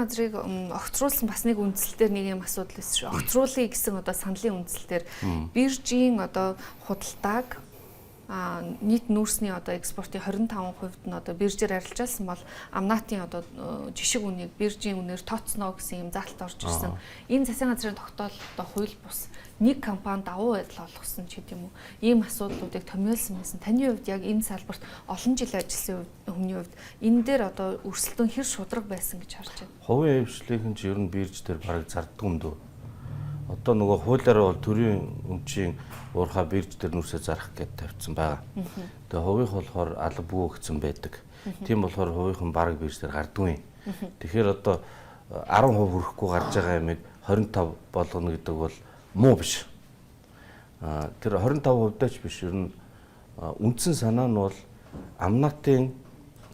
засгийн газрыг огцруулсан бас нэг үндсэлтээр нэг юм асуудал байсан шүү. Огцруулъя гэсэн одоо саналын үндсэлтээр биржийн одоо худалдааг нийт нүүрсний одоо экспортын 25% нь одоо биржээр арилжаалсан бол амнаатын одоо жишг үнийг биржийн үнээр тооцно гэсэн юм заалт орж ирсэн. Энэ засгийн газрын тогтоол одоо хууль бус нэг компани давуу байдал олгосон ч гэдэм үү. Ийм асуудлуудыг томьёолсон байсан. Таны хувьд яг энэ салбарт олон жил ажилласан хүний хувьд энэ дээр одоо өрсөлдөөн хэр шударга байсан гэж харж байна. Хувийн хвшлийнхэн ч ер нь бирж дээр бараг зарддаг юм дөө. Одоо нөгөө хуулиар бол төрийн өмчийн уурхай бирж дээр нүрсээ зарах гэдээ тавьсан байгаа. Тэгээ хувийнх болохоор алба бүгээгдсэн байдаг. Тийм болохоор хувийнхан бараг бирж дээр гардгүй. Тэгэхээр одоо 10% хүрэхгүй гарч байгаа юмыг 25 болгоно гэдэг бол муу биш. Тэр 25%-тай ч биш ер нь үндсэн санаа нь бол амнаатын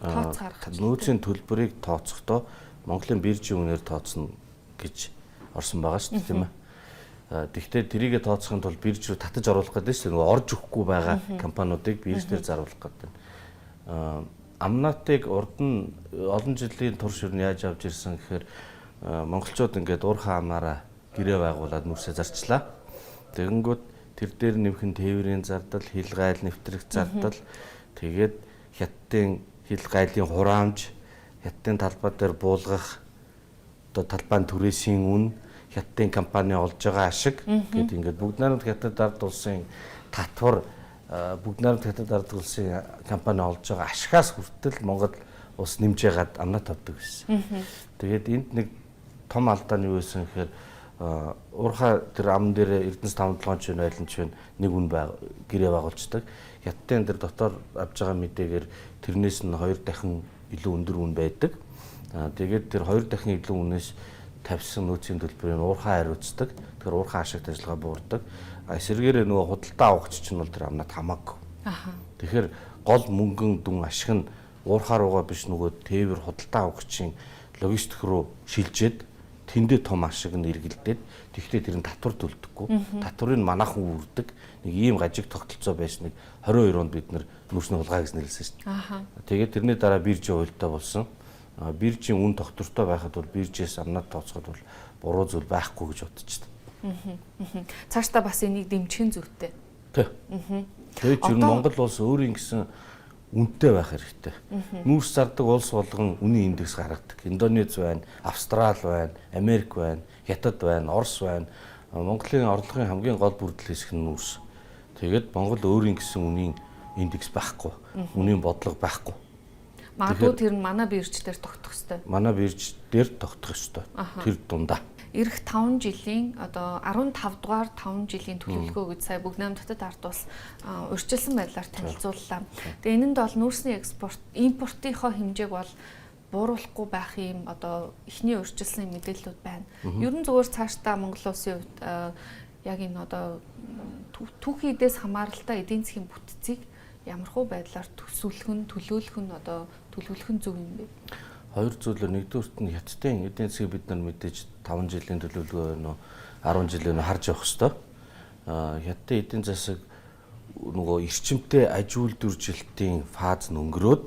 нөөцийн төлбөрийг тооцохдоо Монголын биржийн үнээр тооцно гэж орсон байгаа шүү дээ, тийм ээ. Тэгвэл тэрийгэ тооцохын тулд бирж рүү татаж оруулах гэдэг чинь нөгөө орж өгөхгүй байгаа компаниудыг бирж дээр заруулах гэдэг. Амнатыг урд нь олон жилийн турш юу яаж авч ирсэн гэхээр монголчууд ингээд уурхай амаараа гэрээ байгуулад нүрсээ зарчлаа. Тэгэнгүүт тэр дээр нэмхэн тээврийн зардал, хил гайл нэвтрэх зардал, тэгээд хятадын хил гайлын хураамж, хятадын талбай дээр буулгах одоо талбайн түрээсийн үн, хятадын компани олж байгаа ашиг гэдэг ингээд бүгд найрамд хятад ард улсын татвар бүгд найрамд хятад ард улсын компани олж байгаа ашигаас хүртэл Монгол улс нэмж яагаад амнаа тавьдаг гэсэн. Тэгээд энд нэг том алдаа нь юу байсан гэхээр уурхай тэр ам дээр Эрдэнэс 5-7 ч байланч нэг үн гэрээ байгуулцдаг. Хятадын тэр дотор авж байгаа мэдээгээр тэрнээс нь 2 дахин илүү өндөр үн байдаг. Тэгээд тэр 2 дахин илүү үнээс тавьсан нөөцийн төлбөрийг уурхай хариуцдаг. Тэгэхээр уурхай ашигт ажиллагаа буурдаг. Эсвэргээрээ нөгөө худалдаа авахч чинь бол тэр амнаад хамаагүй. Тэгэхээр гол мөнгөн дүн ашиг нь уурхай руугаа биш нөгөө тээвэр худалдаа авахчийн логистик руу шилжээд тэндээ том ашиг нь эргэлдээд тэгвэл тэр нь татвар төлдөггүй. Татварыг манайхан үрдэг. Нэг ийм гажиг тогтолцоо байсныг 22 онд бид нүүрсний хулгай гэж нэрлэсэн шүү дээ. Тэгээд тэрний дараа биржийн хуультай болсон. Биржийн үн тогтвортой байхад бол биржээс амнаад тооцоход бол буруу зүйл байхгүй гэж бодчих та. Цаашдаа бас энийг дэмжихийн зүйтэй. Тэгээд ер нь Монгол улс өөрийн гэсэн үнэтэй байх хэрэгтэй. Нүүрс зардаг улс болгон үнийн индекс гаргадаг. Индонез байна, Австрали байна, Америк байна, Хятад байна, Орос байна. Монголын орлогын хамгийн гол бүрдэл хэсэг нь нүүрс. Тэгээд Монгол өөрийн гэсэн үнийн индекс байхгүй, үнийн бодлого байхгүй. Магадгүй тэр нь манай бирж дээр тогтох ёстой. Манай бирж дээр тогтох ёстой. Тэр дундаа. Ирэх 5 жилийн одоо 15 дугаар 5 жилийн төлөвлөгөө гэж сая бүгд найрамд дотоод ард улс урьдчилсан байдлаар танилцууллаа. Тэгээ энэнд бол нүүрсний экспорт, импортынхоо хэмжээг бол бууруулахгүй байх юм одоо эхний урьдчилсан мэдээллүүд байна. Ер нь зөвхөн цаашдаа Монгол улсын хувьд яг энэ одоо түүхийн эдээс хамааралтай эдийн засгийн бүтцийг ямархуу байдлаар төсөөлөх нь одоо төлөвлөх нь зөв юм бэ? Хоёр зүйлээр нэгдүгürt нь хятадын эдийн засгийг бид нар мэдээж 5 жилийн төлөвлөгөө нөө 10 жилийн харж явах хэрэгтэй. Хятадын эдийн засаг нөгөө эрчимтэй аж үйлдвэржилтийн фаз нь өнгөрөөд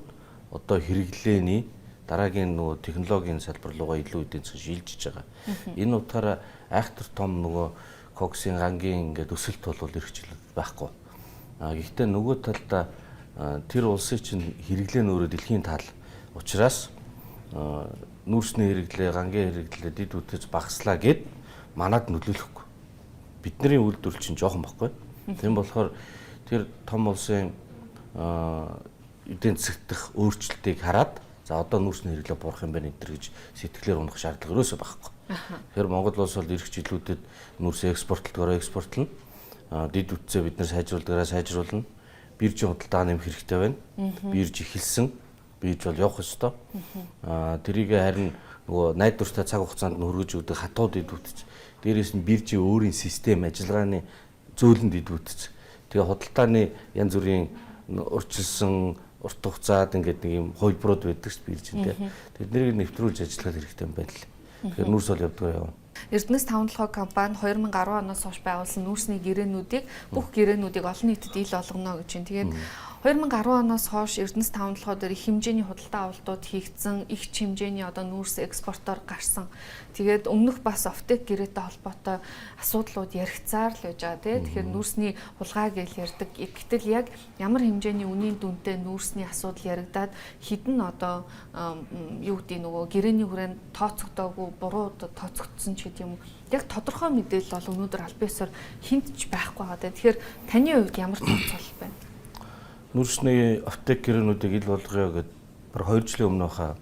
одоо хэрэглээний дараагийн нөгөө технологийн салбар руугаа илүү эдийн засаг шилжиж байгаа. Энэ утгаараа айхтар том нөгөө коксын гангийн ингээд өсөлт бол эрхчлэл байхгүй. Гэхдээ нөгөө талдаа тэр улсын чинь хэрэглээ нь өөрөө дэлхийн тал учраас нүүрсний хэрэглээ, гангийн хэрэглээ дид үтэж багаслаа гэд манад нөлөөлөхгүй. Бидний үйлдвэрлэл чинь жоохон байхгүй. Тийм болохоор тэр том улсын эдийн засаг дэх өөрчлөлтийг хараад за одоо нүүрсний хэрэглээ буурах юм байна энэ гэж сэтгэлээр унах шаардлага ерөөсөө байхгүй. Тэгэхээр Монгол улс бол ирэх жилүүдэд нүүрсээ экспортлно. Дид үтцээ бид нар сайжруулна. Биржийн худалдаа нэмэх хэрэгтэй байна. Бирж эхэлсэн. Бирж бол явах ёстой. Тэрийг харин нөгөө найдвартай цаг хугацаанд нь хөргөж өгдөг хатууд идвүтч. Дээрээс нь биржийн өөрийн систем ажиллагааны зөөлөнд идвүтч. Тэгээ худалдааны янз бүрийн урьдчилсан урт хугацаад ингээд нэг юм хувьбрууд байдаг ш биржинд. Тэднийг нэвтрүүлж ажиллах хэрэгтэй юм байна л. Тэгэхээр нүүрс бол явдаг яваа. Эрдэнэс 5-7 компани 2010 оноос хойш байгуулсан нүүрсний гэрээнүүдийг бүх гэрээнүүдийг олон нийтэд ил болгоно гэж байна. Тэгээд 2010 оноос хойш Эрдэнэс таван толгой дээр их хэмжээний худалдаа авалтууд хийгдсэн, их хэмжээний одоо нүүрс экспортоор гарсан. Тэгээд өмнөх бас офтек гэрээтэй холбоотой асуудлууд яригцаар л байж байгаа тийм. Тэгэхээр нүүрсний хулгай гэж ярьдаг. Гэтэл яг ямар хэмжээний үнийн дүнтэй нүүрсний асуудал яригадаад хідэн одоо юу гэдэг нөгөө гэрээний хүрээнд тооцогдоогүй буруу тооцогдсон ч гэдэг юм. Яг тодорхой мэдээлэл бол өнөөдөр аль биесээр хинт ч байхгүй байгаа. Тэгэхээр таны хувьд ямар тооцоолол байна? Нүүрсний аптек гэрээнүүдийг ил болгоё гэд бар 2 жилийн өмнө хаа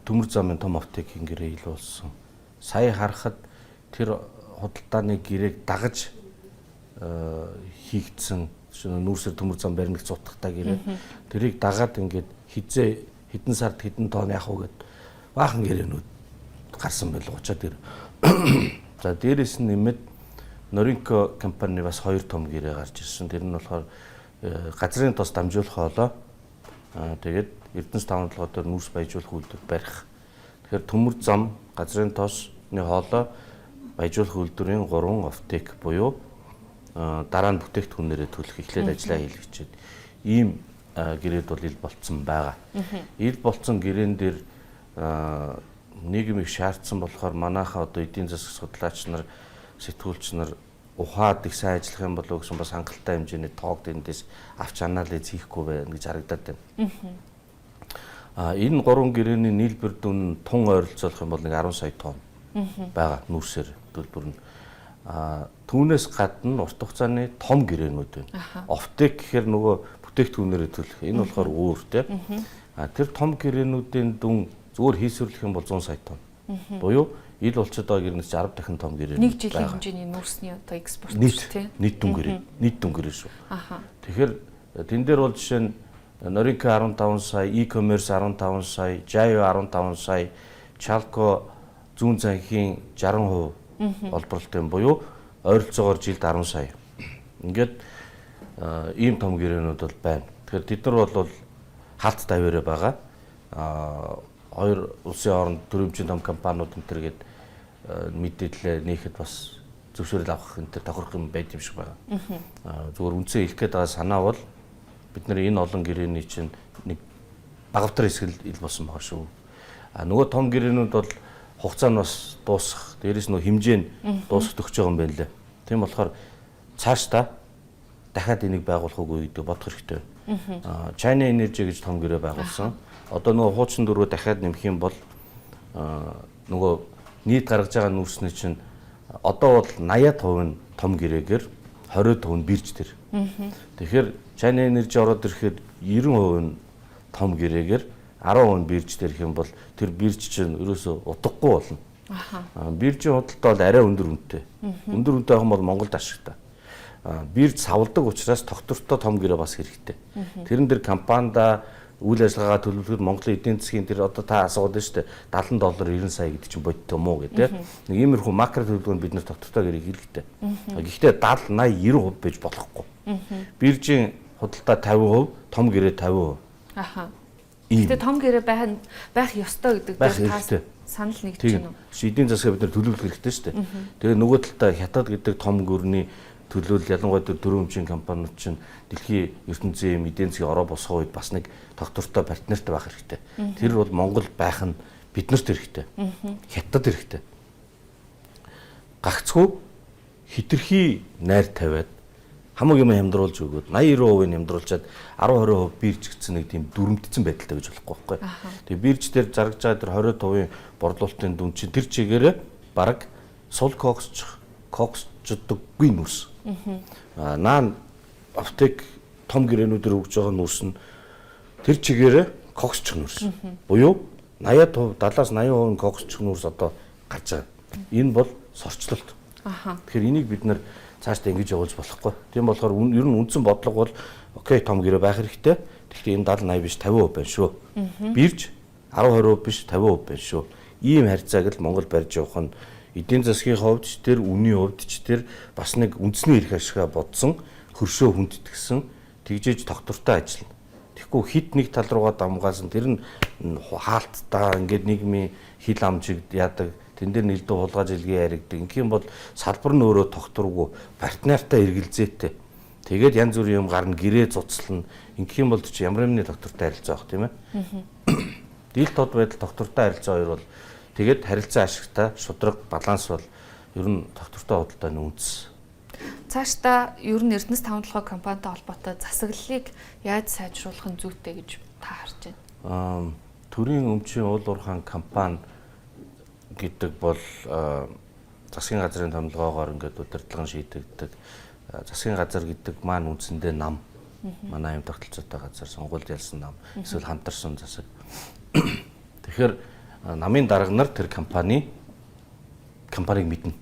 Төмөр замын том аптекийн гэрээ ил болсон. Сая харахад тэр худалдааны гэрээг дагаж хийгдсэн нүүрсээр Төмөр зам баримт зутгахтай гэрээ. Тэрийг дагаад ингээд хэдэн сард хэдэн тонн явах уу гэд баахан гэрээнүүд гарсан байл очоод тэр. За дээрэс нь нэмээд Norinco компани бас 2 том гэрээ гарч ирсэн. Тэр нь болохоор газрын тос дамжуулах хоолоо тэгээд Эрдэнэс таван толгой дээр нүүрс баяжуулах үйлдвэр барих. Тэгэхээр Төмөр зам, газрын тосны хоолоо баяжуулах үйлдвэрийн 3 офтек буюу дараа нь бүтээгдэхүүнээрээ төлөх эхлээд ажиллаа хийлгэчихэд ийм гэрээд бол ил болцсон байгаа. Ил болцсон гэрээн дээр нийгмийг шаардсан болохоор манайхаа одоо эдийн засаг судлаач нар, сэтгүүлч нар ухаад их сайн ажиллах юм болов гэсэн бас хангалттай хэмжээний тоог дэндээс авч анализ хийхгүй байна гэж харагдаад байна. Энэ 3 гэрээний нийлбэр дүн тун ойролцоолох юм бол нэг 10 сая тонн байгаа нүүрсээр төлбөр нь. Түүнээс гадна урт хугацааны том гэрээнүүд байна. Офтек гэхээр нөгөө бүтээгдэхүүнээрээ төлөх. Энэ болохоор өөр тийм. Тэр том гэрээнүүдийн дүн зүгээр хийсвэрлэх юм бол 100 сая тонн. Буюу ил болчиход байгаа гэрнээс 10 дахин том гэрээ. Нэг жилийн хэмжээний нүүрсний одоо экспорт тийм. Нийт дүн гэрээ. Нийт дүн гэрээ шүү. Тэгэхээр тэн дээр бол жишээ нь Norinco 15 сая, e-commerce 15 сая, Jayo 15 сая, Chalco зүүн занхийн 60% олборлолтой буюу ойролцоогоор жилд 10 сая. Ингээд ийм том гэрээнүүд бол байна. Тэгэхээр тэд нар бол хаалт давьраа байгаа. Хоёр улсын хооронд төрөмжийн том компаниуд энэ төргээд мэдээлэл нээхэд бас зөвшөөрөл авах энэ төр тохирох юм байд юм шиг байна. Зүгээр үндсээ хэлэх гээд байгаа санаа бол бид нар энэ олон гэрээний чинь нэг багавтар хэсгэл ил болсон байгаа шүү. Нөгөө том гэрээнүүд бол хугацаа нь бас дуусах. Дээрээс нөгөө хэмжээ нь дуусах төгсөж байгаа юм байна лээ. Тийм болохоор цаашдаа дахиад энийг байгуулах үгүй гэдэг бодох хэрэгтэй байна. China Energy гэж том гэрээ байгуулсан. Одоо нөгөө хуучин дөрөв дахиад нэмэх юм бол нөгөө нийт гаргаж байгаа нүүрсний чинь одоо бол 80% нь том гэрээгээр 20% нь бирж тэр. Тэгэхээр China Energy ороод ирэхэд 90% нь том гэрээгээр 10% нь бирж тэр их юм бол тэр бирж чинь ерөөсөө утгагүй болно. Биржийн худалдаа бол арай өндөр үнэтэй. Өндөр үнэтэй байх юм бол Монголд ашигтай. Бирж савладаг учраас тогтвортой том гэрээ бас хэрэгтэй. Тэрэн дээр компанида үйл ажиллагаагаа төлөвлөхөд Монголын эдийн засгийн тэр одоо та асууад байна шүү дээ $70 90 сая гэдэг чинь бодит юм уу гэдэг. Нэг иймэрхүү макро төлөвлөгөөнд бид нэр тогтвортой гэрээ хэрэгтэй. Гэхдээ 70 80 90% байж болохгүй. Биржийн худалдаа 50%, том гэрээ 50%. Гэхдээ том гэрээ байх ёстой гэдэг дээр санал нэгж байна уу? Эдийн засгаа бид нэр төлөвлөх хэрэгтэй шүү дээ. Тэгээ нөгөө талдаа хятад гэдэг том гүрний төлөөлөл ялангуяа төрөмжийн компаниуд чинь дэлхийн ертөнцийн эдийн засгийн ороо босгох үед бас нэг тогтвортой партнертай байх хэрэгтэй. Тэр бол Монгол байх нь биднэрт хэрэгтэй. Хятад хэрэгтэй. Гагцхүү хитрхи найр тавиад хамаг юм хямдруулж өгөөд 80-90% нь хямдруулчаад 10-20% бирж гисэн нэг тийм дүрмдсэн байдалтай гэж болохгүй байхгүй. Тэгээ бирж дээр заргаж байгаа тэр 20% борлуулалтын дүн чинь тэр чигээрээ бараг сул коксчдаггүй нүрс. Наан аптек том гэрээнүүдээр өгж байгаа нүрс нь тэр чигээрээ коксчих нүрс. Буюу 80%, 70-80% коксчих нүрс одоо гарч байгаа. Энэ бол сорчлолт. Тэгэхээр энийг бид нэр цаашдаа ингэж явуулж болохгүй. Тийм болохоор ер нь үндсэн бодлого бол окей том гэрээ байх хэрэгтэй. Гэхдээ энэ 70-80 биш 50% байна шүү. Бирж 10-20% биш 50% байна шүү. Ийм харьцааг л Монгол барьж явах нь эдийн засгийн хувьд ч тэр үнийн хувьд ч тэр бас нэг үндэсний эрх ашигаа бодсон хөршөө хүндэтгсэн тэгжээж тогтвортой ажил. Тэгэхгүй хит нэг тал руугаа дамгаасан тэр нь хаалттай ингээд нийгмийн хил амжигд яадаг тэн дээр нэлээд хулгай жилгээ яригдаг. Инх юм бол салбар нь өөрөө тогтворгүй партнертай эргэлзээтэй Тэгээд янз бүрийн юм гарна, гэрээ цуцлана. Ингэх юм бол чи ямар нэгний доктортой харилцаа авах тийм ээ. Дийл тод байдал доктортой харилцаа хоёр бол тэгээд харилцаа ашигтай, шудраг, баланс бол ер нь доктортой худалдааны үндэс. Цаашдаа ер нь Эрдэнэс 5-7 компанитай холбоотой засаглалыг яаж сайжруулах нь зүйтэй гэж та харж байна? Төрийн өмчийн уул уурхайн компани гэдэг бол засгийн газрын томилгоогоор ингээд удирдлагын шийдэгддэг. Засгийн газар гэдэг маань үндсэндээ нам. Манай юм тогтолцоотой газар, сонгуульд ялсан нам, эсвэл хамтарсан засаг. Тэгэхээр намын дарга нар тэр компанийг мэднэ.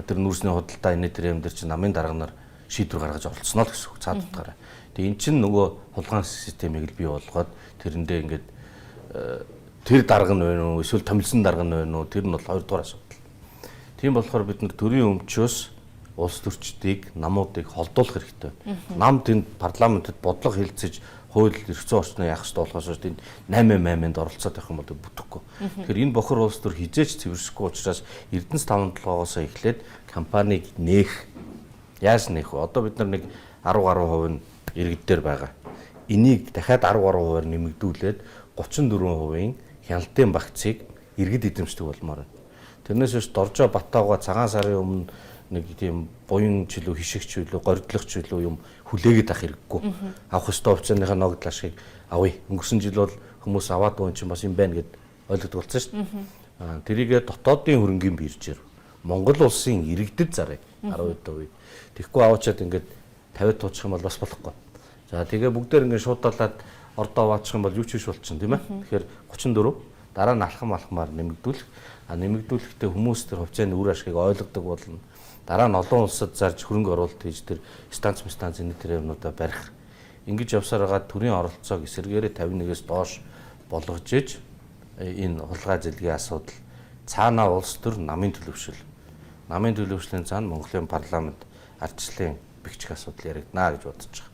Тэр нүүрсний худалдаа энэ төр юм дээр чинь намын дарга нар шийдвэр гаргаж оролцсноо л гэсэн үг цаад утгаараа. Тэгээ эн чинь нөгөө хулгайн системийг л бий болгоод тэрэндээ ингээд тэр дарга нь байна уу эсвэл томилсон дарга нь байна уу тэр нь бол хоёрдугаар асуудал. Тийм болохоор бид нар төрийн өмчөөс улс төрчдийг, намуудыг холдуулах хэрэгтэй. Нам тэнд парламентэд бодлого хэлцэж хууль эрх зүйн орчноо яах ёстой болохоос тэнд 8-8-нд оролцоод байх юм бол бүтэхгүй. Тэгэхээр энэ бохор улс төр хизээч цэвэршгүй учраас Эрдэнэс 5-7-оос эхлээд компанийг нээх. Яаж нээх вэ? Одоо бид нар нэг 10% нь иргэд дээр байгаа. Энийг дахиад 10% нэмэгдүүлээд 34% хяналтын багцыг иргэд эзэмшдэг болмоор байна. Тэрнээс биш Доржоо Батаагуй цагаан сарын өмнө нэг тийм буян ч илүү хишигч илүү горьдлох ч илүү юм хүлээгээд авах хэрэггүй. Авах ёстой хувьцааныхаа ногд лашгийг авъя. Өнгөрсөн жил бол хүмүүс аваад байгаа юм чинь бас юм байна гэд ойлгоод болсон шүү дээ. Тэрийгээ дотоодын хөрөнгийн биржээр Монгол улсын иргэдэд зарыг 10%. Тэгэхгүй аваачаад ингээд 50 туучих юм бол бас болохгүй. За тэгээ бүгдээр ингээд шуудалаад ордоо ваачих юм бол юу ч биш болчихно тийм ээ. Тэгэхээр 34 дараа нь алхамаар нэмэгдүүлэх. Нэмэгдүүлэхдээ хүмүүс тэр хувьцааны үр ашгийг ойлгодог болно. Дараа нь олон улсад зарж хөрөнгө оруулалт хийж тэр станц энэ тэр юмнуудаа барих. Ингэж явсаар байгаа төрийн оролцоог эсэргээрээ 51-ээс доош болгож иж энэ хулгай зэлгийн асуудал цаанаа улс төр намын төлөвшил. Намын төлөвшлийн цаана Монголын парламент ардчлалын бэхжих асуудал яригдана гэж бодож байгаа.